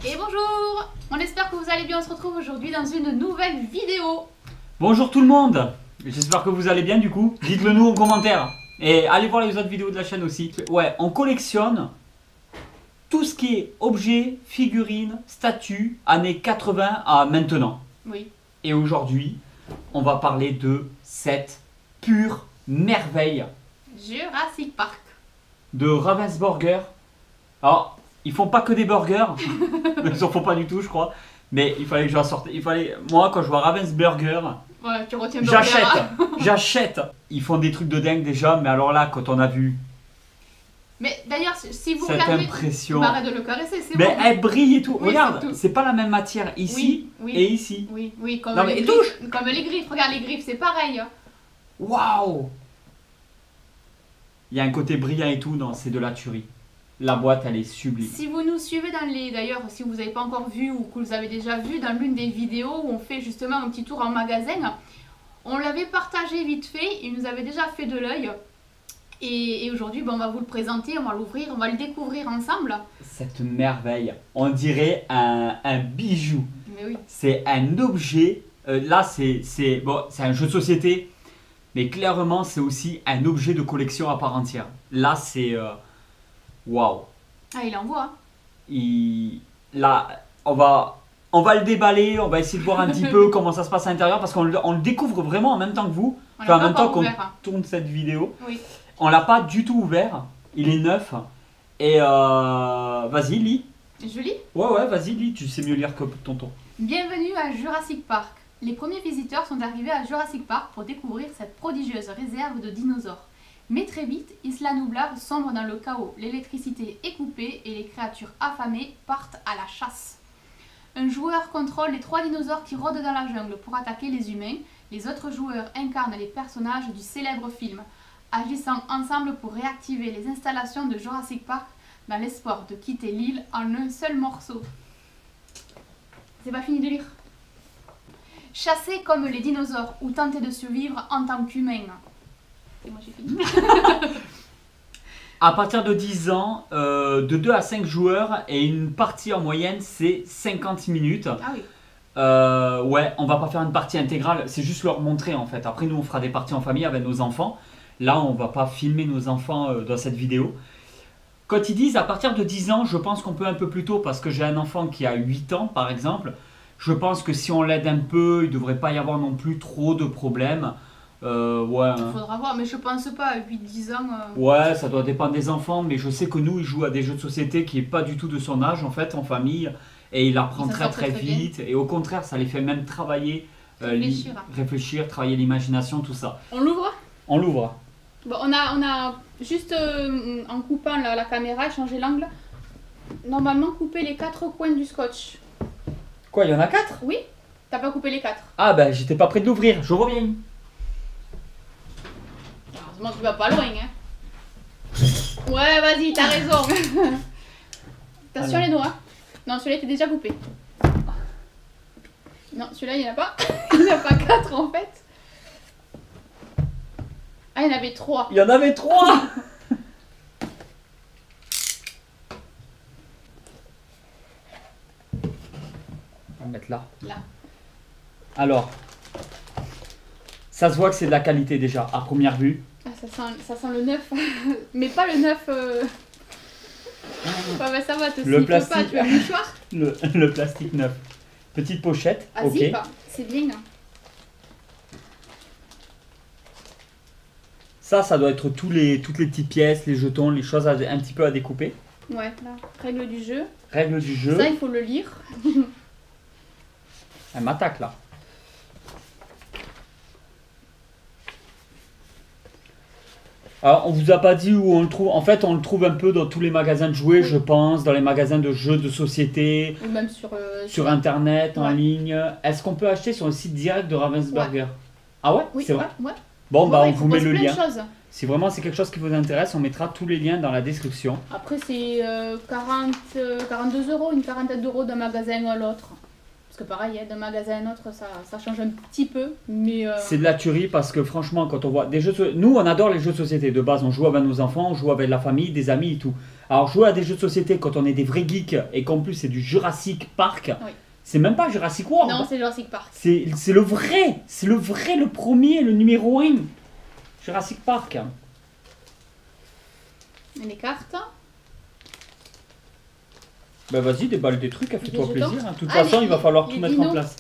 Et bonjour, on espère que vous allez bien, on se retrouve aujourd'hui dans une nouvelle vidéo. Bonjour tout le monde, j'espère que vous allez bien du coup, dites-le nous en commentaire. Et allez voir les autres vidéos de la chaîne aussi. Ouais, on collectionne tout ce qui est objets, figurines, statues, années 80 à maintenant. Oui. Et aujourd'hui, on va parler de cette pure merveille Jurassic Park. de Ravensburger. Alors, ils font pas que des burgers, ils en font pas du tout je crois. Mais il fallait que je la sorte. Moi quand je vois Ravensburger, Ouais, tu retiens burger. j'achète. Ils font des trucs de dingue déjà, mais alors là, quand on a vu Mais d'ailleurs, si vous cette regardez, impression, arrête de le caresser, c'est mais bon. elle brille et tout. Oui, Regarde, c'est tout. c'est pas la même matière ici Oui, et ici. Oui, comme Non, mais les touche. griffes. Comme les griffes, regarde les griffes, c'est pareil. Waouh! Il y a un côté brillant et tout, non, c'est de la tuerie. La boîte, elle est sublime. Si vous nous suivez d'ailleurs, si vous n'avez pas encore vu ou que vous avez déjà vu dans l'une des vidéos où on fait justement un petit tour en magasin, on l'avait partagé vite fait, il nous avait déjà fait de l'œil. Et aujourd'hui, on va vous le présenter, on va l'ouvrir, on va le découvrir ensemble. Cette merveille, on dirait un bijou. Mais oui. C'est un objet. Là, c'est un jeu de société, mais clairement, c'est aussi un objet de collection à part entière. Là, c'est waouh. Ah, il envoie. Là, on va le déballer, on va essayer de voir un petit peu comment ça se passe à l'intérieur parce qu'on le découvre vraiment en même temps que vous. On Enfin, en l'a même pas temps encore qu'on ouvert. tourne cette vidéo. Oui. On l'a pas du tout ouvert. Il est neuf. Et vas-y, lis. Je lis. Ouais, vas-y, lis. Tu sais mieux lire que tonton. Bienvenue à Jurassic Park. Les premiers visiteurs sont arrivés à Jurassic Park pour découvrir cette prodigieuse réserve de dinosaures. Mais très vite, Isla Nublar sombre dans le chaos, l'électricité est coupée et les créatures affamées partent à la chasse. Un joueur contrôle les 3 dinosaures qui rôdent dans la jungle pour attaquer les humains. Les autres joueurs incarnent les personnages du célèbre film, agissant ensemble pour réactiver les installations de Jurassic Park dans l'espoir de quitter l'île en un seul morceau. C'est pas fini de lire. Chasser comme les dinosaures ou tenter de survivre en tant qu'humain. Et moi j'ai fini. À partir de 10 ans, de 2 à 5 joueurs et une partie en moyenne, c'est 50 minutes. Ah oui. Ouais, on va pas faire une partie intégrale, c'est juste leur montrer en fait. Après, nous, on fera des parties en famille avec nos enfants. Là, on va pas filmer nos enfants dans cette vidéo. Quand ils disent à partir de 10 ans, je pense qu'on peut un peu plus tôt parce que j'ai un enfant qui a 8 ans par exemple. Je pense que si on l'aide un peu, il devrait pas y avoir non plus trop de problèmes. Ouais. Il faudra voir, mais je pense pas à 8-10 ans. Ouais, ça doit dépendre des enfants, mais je sais que nous, il joue à des jeux de société qui est pas du tout de son âge en fait, en famille, et il apprend Ça très sort très très vite, et au contraire, ça les fait même travailler, réfléchir, travailler l'imagination, tout ça. On l'ouvre. On l'ouvre. Bon, on a juste en coupant la caméra, changé l'angle. Normalement, couper les 4 coins du scotch. Quoi, il y en a 4? Oui. T'as pas coupé les 4. Ah ben, j'étais pas prêt de l'ouvrir, je reviens. Heureusement, tu vas pas loin, hein. Ouais, vas-y, t'as raison. Attention les doigts. Non, celui-là était déjà coupé. Non, celui-là, il n'y en a pas. Il n'y en a pas 4 en fait. Ah, il y en avait 3. Il y en avait 3. On va mettre là. Là. Alors, ça se voit que c'est de la qualité déjà, à première vue. Ah, ça sent le neuf. Mais pas le neuf. Ouais, mais ça va, te Le slip plastique. pas, tu as le mouchoir. Le plastique neuf. Petite pochette, Ah, ok. zip, c'est bien. Ça doit être toutes les petites pièces, les jetons, les choses un petit peu à découper. Ouais, là, règle du jeu. Règle du jeu. Ça, il faut le lire. Elle m'attaque là. Alors, on vous a pas dit où on le trouve. En fait, on le trouve un peu dans tous les magasins de jouets, Oui. je pense, dans les magasins de jeux de société, Ou même sur internet, en Ouais. ligne. Est-ce qu'on peut acheter sur le site direct de Ravensburger? Ah ouais? Oui, C'est vrai. ouais. Bon, bah, Ouais, on il vous met propose le plein de lien. choses. Si vraiment c'est quelque chose qui vous intéresse, on mettra tous les liens dans la description. Après, c'est 42 €, une quarantaine d'euros d'un magasin à l'autre. Parce que pareil, d'un magasin à un autre, ça change un petit peu. Mais c'est de la tuerie parce que franchement, quand on voit des jeux nous, on adore les jeux de société. De base, on joue avec nos enfants, on joue avec la famille, des amis et tout. Alors, jouer à des jeux de société quand on est des vrais geeks et qu'en plus c'est du Jurassic Park, oui. c'est même pas Jurassic World. Non, c'est Jurassic Park. C'est le vrai. C'est le vrai, le premier, le numéro 1. Jurassic Park. Et les cartes. Bah vas-y, déballe des trucs, fais-toi Des plaisir. jetons. De toute Ah, façon, il va falloir les tout mettre en dinos. place.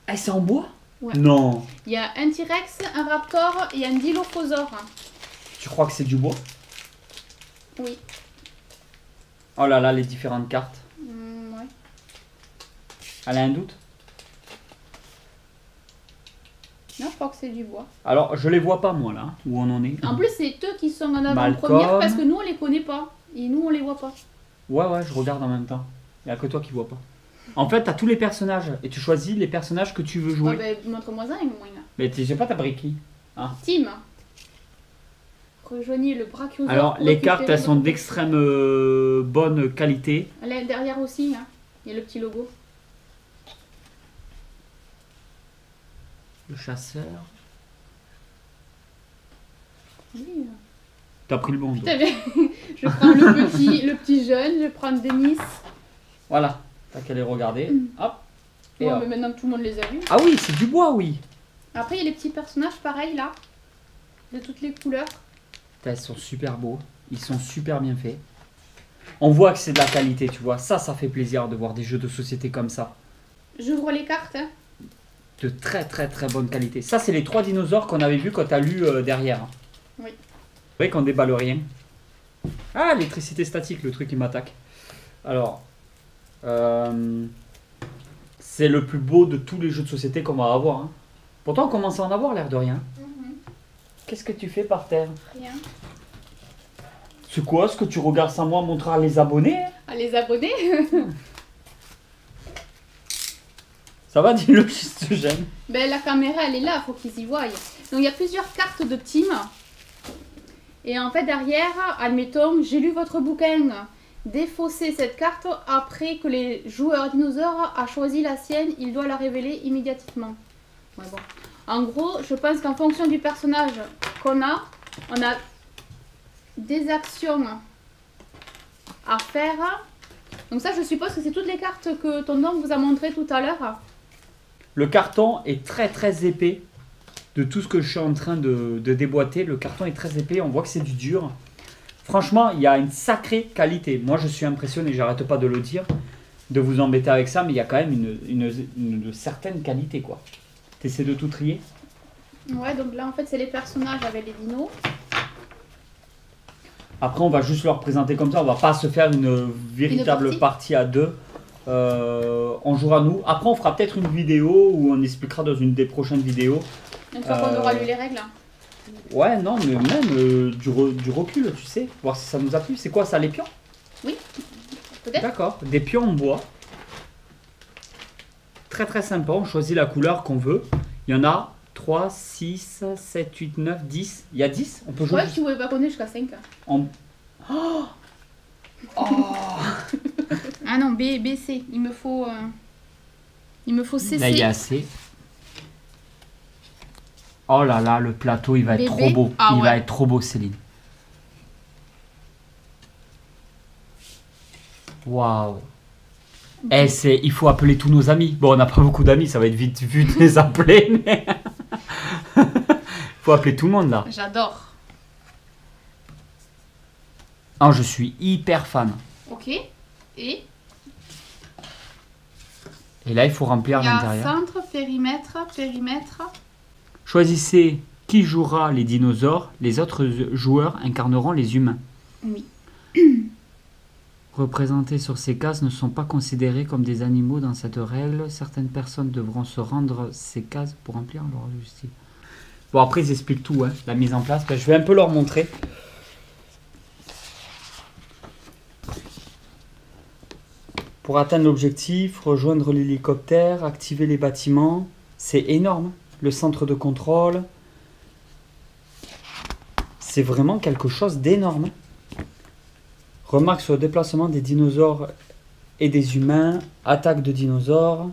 Ah, c'est en bois? Ouais. Non. Il y a un T-Rex, un Raptor et un Dilophosaure. Tu crois que c'est du bois? Oui. Oh là là, les différentes cartes. Ouais. Elle a un doute? Non, je crois que c'est du bois. Alors, je les vois pas moi là, où on en est. En plus, c'est eux qui sont en avant-première Malcolm. parce que nous, on les connaît pas. Et nous, on les voit pas. Ouais, je regarde en même temps. Il n'y a que toi qui vois pas. En fait, t'as tous les personnages et tu choisis les personnages que tu veux jouer. Ah, ben, montre-moi un, moins. Mais j'ai pas ta briquet. Team. Rejoignez le Brachiosaure. Alors, pour les récupérer cartes, elles sont votre- d'extrême bonne qualité. Là, derrière aussi, hein. Il y a le petit logo. Le chasseur. Oui. T'as pris le bon dos. Putain, mais je prends le petit jeune, je prends Denis. Voilà. T'as qu'à les regarder. Hop. Et Ouais, hop. mais maintenant tout le monde les a vus. Ah oui, c'est du bois, oui. Après, il y a les petits personnages pareils là. De toutes les couleurs. Putain, ils sont super beaux. Ils sont super bien faits. On voit que c'est de la qualité, tu vois. Ça fait plaisir de voir des jeux de société comme ça. J'ouvre les cartes. Hein. De très très très bonne qualité. Ça, c'est les 3 dinosaures qu'on avait vus quand t'as lu derrière. Oui. Vous voyez qu'on déballe rien. Ah, l'électricité statique, le truc qui m'attaque. Alors, c'est le plus beau de tous les jeux de société qu'on va avoir. Hein. Pourtant, on commence à en avoir l'air de rien. Qu'est-ce que tu fais par terre? Rien. C'est quoi ce que tu regardes sans moi montrer à les abonnés? À les abonnés. Ça va, dis-le si tu j'aime. Ben, la caméra, elle est là, faut qu'ils y voient. Donc, il y a plusieurs cartes de team. Et en fait, derrière, admettons, j'ai lu votre bouquin. Défausser cette carte après que les joueurs dinosaures a choisi la sienne, il doit la révéler immédiatement. Ouais, bon. En gros, je pense qu'en fonction du personnage qu'on a, on a des actions à faire. Donc ça, je suppose que c'est toutes les cartes que Tonton vous a montré tout à l'heure. Le carton est très très épais. De tout ce que je suis en train de déboîter, le carton est très épais. On voit que c'est du dur. Franchement, il y a une sacrée qualité. Moi, je suis impressionné, j'arrête pas de le dire, de vous embêter avec ça, mais il y a quand même une certaine qualité, quoi. T'essaies de tout trier? Ouais, donc là, en fait, c'est les personnages avec les dinos. Après, on va juste leur présenter comme ça. On va pas se faire une véritable partie à deux. On jouera nous. Après, on fera peut-être une vidéo où on expliquera dans une des prochaines vidéos. Une fois qu'on aura lu les règles. Ouais, non, mais même du recul, tu sais. Voir si ça nous a plu. C'est quoi ça, les pions? Oui, peut-être. D'accord, des pions en bois. Très très sympa. On choisit la couleur qu'on veut. Il y en a 3, 6, 7, 8, 9, 10. Il y a 10. On peut jouer. Ouais, tu pouvais pas connaître jusqu'à 5. En... Oh Ah non, B, C. Il me faut CC. Là, il y a assez. Oh là là, le plateau, il va être Bébé. trop beau. Ah Il va ouais. être trop beau, Céline. Waouh. Eh, il faut appeler tous nos amis. Bon, on n'a pas beaucoup d'amis, ça va être vite vu de les appeler, mais... Il faut appeler tout le monde, là. J'adore. Ah, je suis hyper fan. Ok. Et Et là, il faut remplir il y a l'intérieur. centre, périmètre. Choisissez qui jouera les dinosaures. Les autres joueurs incarneront les humains. Oui. Représentés sur ces cases ne sont pas considérés comme des animaux dans cette règle. Certaines personnes devront se rendre ces cases pour remplir leur logistique. Bon, après, ils expliquent tout, hein, la mise en place. Ben, je vais un peu leur montrer. Pour atteindre l'objectif, rejoindre l'hélicoptère, activer les bâtiments. C'est énorme. Le centre de contrôle. C'est vraiment quelque chose d'énorme. Remarque sur le déplacement des dinosaures et des humains, attaque de dinosaures,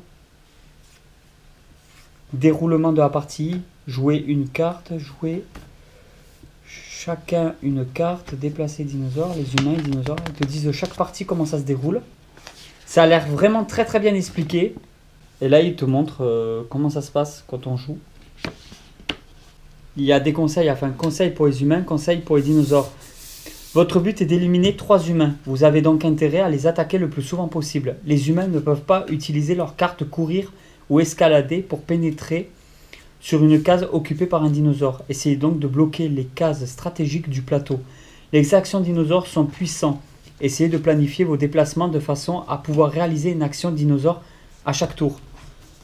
déroulement de la partie, jouer une carte, jouer chacun une carte, déplacer dinosaures, les humains et les dinosaures. Ils te disent chaque partie comment ça se déroule. Ça a l'air vraiment très très bien expliqué. Et là, il te montre comment ça se passe quand on joue. Il y a des conseils, enfin conseils pour les humains, conseils pour les dinosaures. Votre but est d'éliminer 3 humains. Vous avez donc intérêt à les attaquer le plus souvent possible. Les humains ne peuvent pas utiliser leur carte courir ou escalader pour pénétrer sur une case occupée par un dinosaure. Essayez donc de bloquer les cases stratégiques du plateau. Les actions dinosaures sont puissants. Essayez de planifier vos déplacements de façon à pouvoir réaliser une action dinosaure à chaque tour.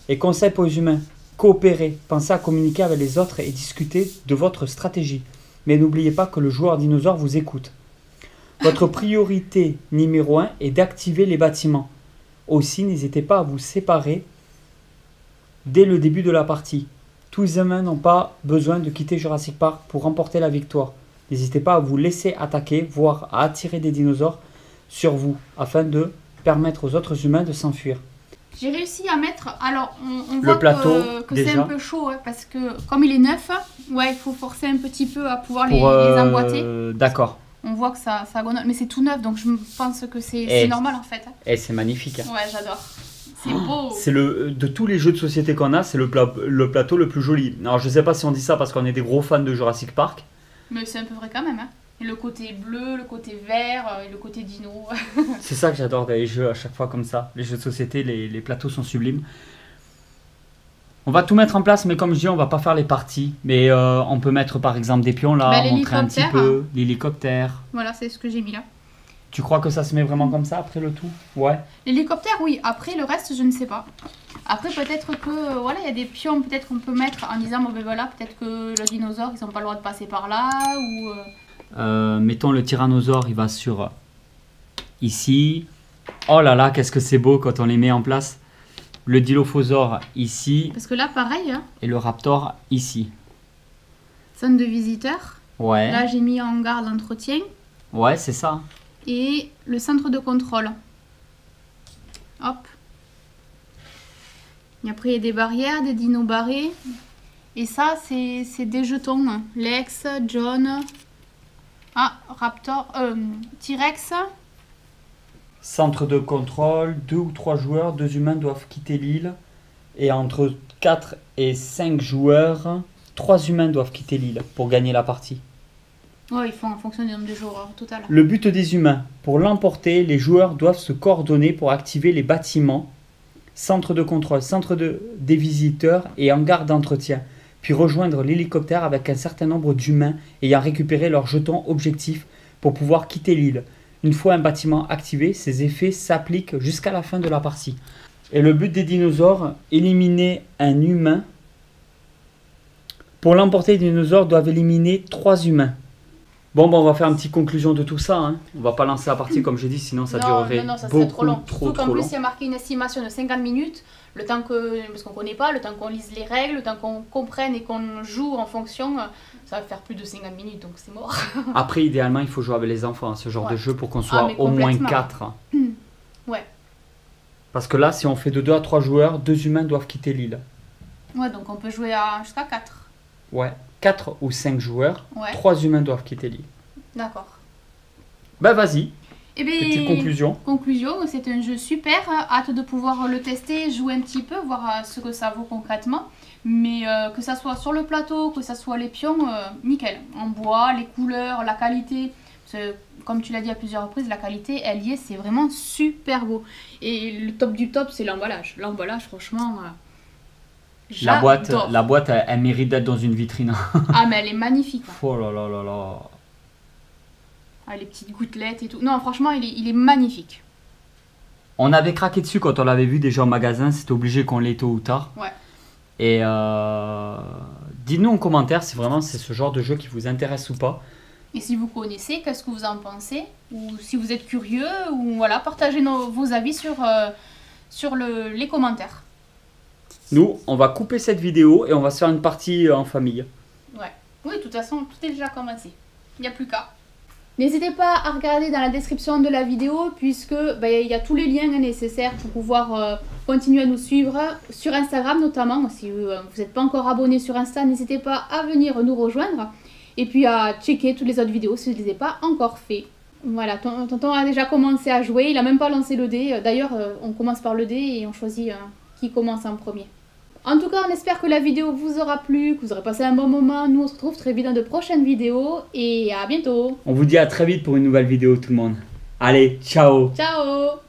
Et conseil pour les humains, coopérez. Pensez à communiquer avec les autres et discuter de votre stratégie. Mais n'oubliez pas que le joueur dinosaure vous écoute. Votre priorité numéro 1 est d'activer les bâtiments. Aussi, n'hésitez pas à vous séparer dès le début de la partie. Tous les humains n'ont pas besoin de quitter Jurassic Park pour remporter la victoire. N'hésitez pas à vous laisser attaquer, voire à attirer des dinosaures sur vous, afin de permettre aux autres humains de s'enfuir. J'ai réussi à mettre, alors on Le voit plateau, que c'est déjà. un peu chaud, hein, parce que comme il est neuf, ouais, il faut forcer un petit peu à pouvoir les emboîter. D'accord. On voit que ça gonfle, mais c'est tout neuf, donc je pense que c'est Et- normal en fait. Et c'est magnifique. Hein. Ouais, j'adore. C'est beau. C'est de tous les jeux de société qu'on a, c'est le plateau le plus joli. Alors je sais pas si on dit ça parce qu'on est des gros fans de Jurassic Park. Mais c'est un peu vrai quand même. Hein. Et le côté bleu, le côté vert, et le côté dino. C'est ça que j'adore dans les jeux à chaque fois comme ça. Les jeux de société, les plateaux sont sublimes. On va tout mettre en place, mais comme je dis, on va pas faire les parties. Mais on peut mettre par exemple des pions là, Bah, montrer un petit l'hélicoptère. peu l'hélicoptère. Voilà, c'est ce que j'ai mis là. Tu crois que ça se met vraiment comme ça après le tout? Ouais. L'hélicoptère, oui. Après, le reste, je ne sais pas. Après, peut-être que, voilà, il y a des pions, peut-être qu'on peut mettre en disant, bon ben voilà, peut-être que le dinosaure, ils n'ont pas le droit de passer par là, ou... Mettons le tyrannosaure, il va sur ici. Oh là là, qu'est-ce que c'est beau quand on les met en place. Le dilophosaure ici Parce que là, pareil, hein, et le raptor ici. zone de visiteurs. Ouais. Là, j'ai mis en garde d'entretien. Ouais, c'est ça. Et le centre de contrôle. Hop. Et après, il y a des barrières, des dinos barrés. Et ça, c'est des jetons. Hein. Lex, John... Ah, Raptor... T-Rex. Centre de contrôle, 2 ou 3 joueurs, 2 humains doivent quitter l'île. Et entre 4 et 5 joueurs, 3 humains doivent quitter l'île pour gagner la partie. Ouais, ils font en fonction du nombre de joueurs total. Le but des humains. Pour l'emporter, les joueurs doivent se coordonner pour activer les bâtiments, centre de contrôle, des visiteurs et hangar d'entretien, puis rejoindre l'hélicoptère avec un certain nombre d'humains ayant récupéré leurs jetons objectifs pour pouvoir quitter l'île. Une fois un bâtiment activé, ces effets s'appliquent jusqu'à la fin de la partie. Et le but des dinosaures, éliminer un humain. Pour l'emporter, les dinosaures doivent éliminer 3 humains. Bon, on va faire une petite conclusion de tout ça. Hein. On va pas lancer la partie comme j'ai dit, sinon ça durerait non, ça beaucoup serait trop long. Surtout qu'en trop plus, long. il y a marqué une estimation de 50 minutes. Le temps que, parce qu'on connaît pas, le temps qu'on lise les règles, le temps qu'on comprenne et qu'on joue en fonction, ça va faire plus de 50 minutes, donc c'est mort. Après, idéalement, il faut jouer avec les enfants à ce genre Ouais. de jeu pour qu'on soit mais au moins complètement. 4. Ouais. Parce que là, si on fait de 2 à 3 joueurs, 2 humains doivent quitter l'île. Ouais, donc on peut jouer jusqu'à 4. Ouais, 4 ou 5 joueurs, Ouais, 3 humains doivent quitter l'île. d'accord. Bah vas-y, Et petite bien, conclusion. conclusion, c'est un jeu super. Hâte de pouvoir le tester, jouer un petit peu, voir ce que ça vaut concrètement. Mais que ça soit sur le plateau, que ça soit les pions, nickel. En bois, les couleurs, la qualité. Comme tu l'as dit à plusieurs reprises, la qualité, elle y est, c'est vraiment super beau. Et le top du top, c'est l'emballage. L'emballage, franchement, La j'adore. boîte elle mérite d'être dans une vitrine. Ah, mais elle est magnifique. Hein. Oh là là là là. Ah, les petites gouttelettes et tout. Non, franchement, il est magnifique. On avait craqué dessus quand on l'avait vu déjà en magasin, c'était obligé qu'on l'ait tôt ou tard. Ouais. Et dites-nous en commentaire si vraiment c'est ce genre de jeu qui vous intéresse ou pas. Et si vous connaissez, qu'est-ce que vous en pensez? Ou si vous êtes curieux, ou voilà, partagez vos avis sur les commentaires. Nous, on va couper cette vidéo et on va se faire une partie en famille. Ouais. Oui, de toute façon, tout est déjà commencé. Il n'y a plus qu'à. N'hésitez pas à regarder dans la description de la vidéo puisque il y a tous les liens nécessaires pour pouvoir continuer à nous suivre sur Instagram notamment. Si vous n'êtes pas encore abonné sur Insta, n'hésitez pas à venir nous rejoindre et puis à checker toutes les autres vidéos si vous ne les avez pas encore fait. Voilà, tonton a déjà commencé à jouer, il n'a même pas lancé le dé. D'ailleurs, on commence par le dé et on choisit qui commence en premier. En tout cas, on espère que la vidéo vous aura plu, que vous aurez passé un bon moment. Nous, on se retrouve très vite dans de prochaines vidéos et à bientôt. On vous dit à très vite pour une nouvelle vidéo tout le monde. Allez, ciao. Ciao.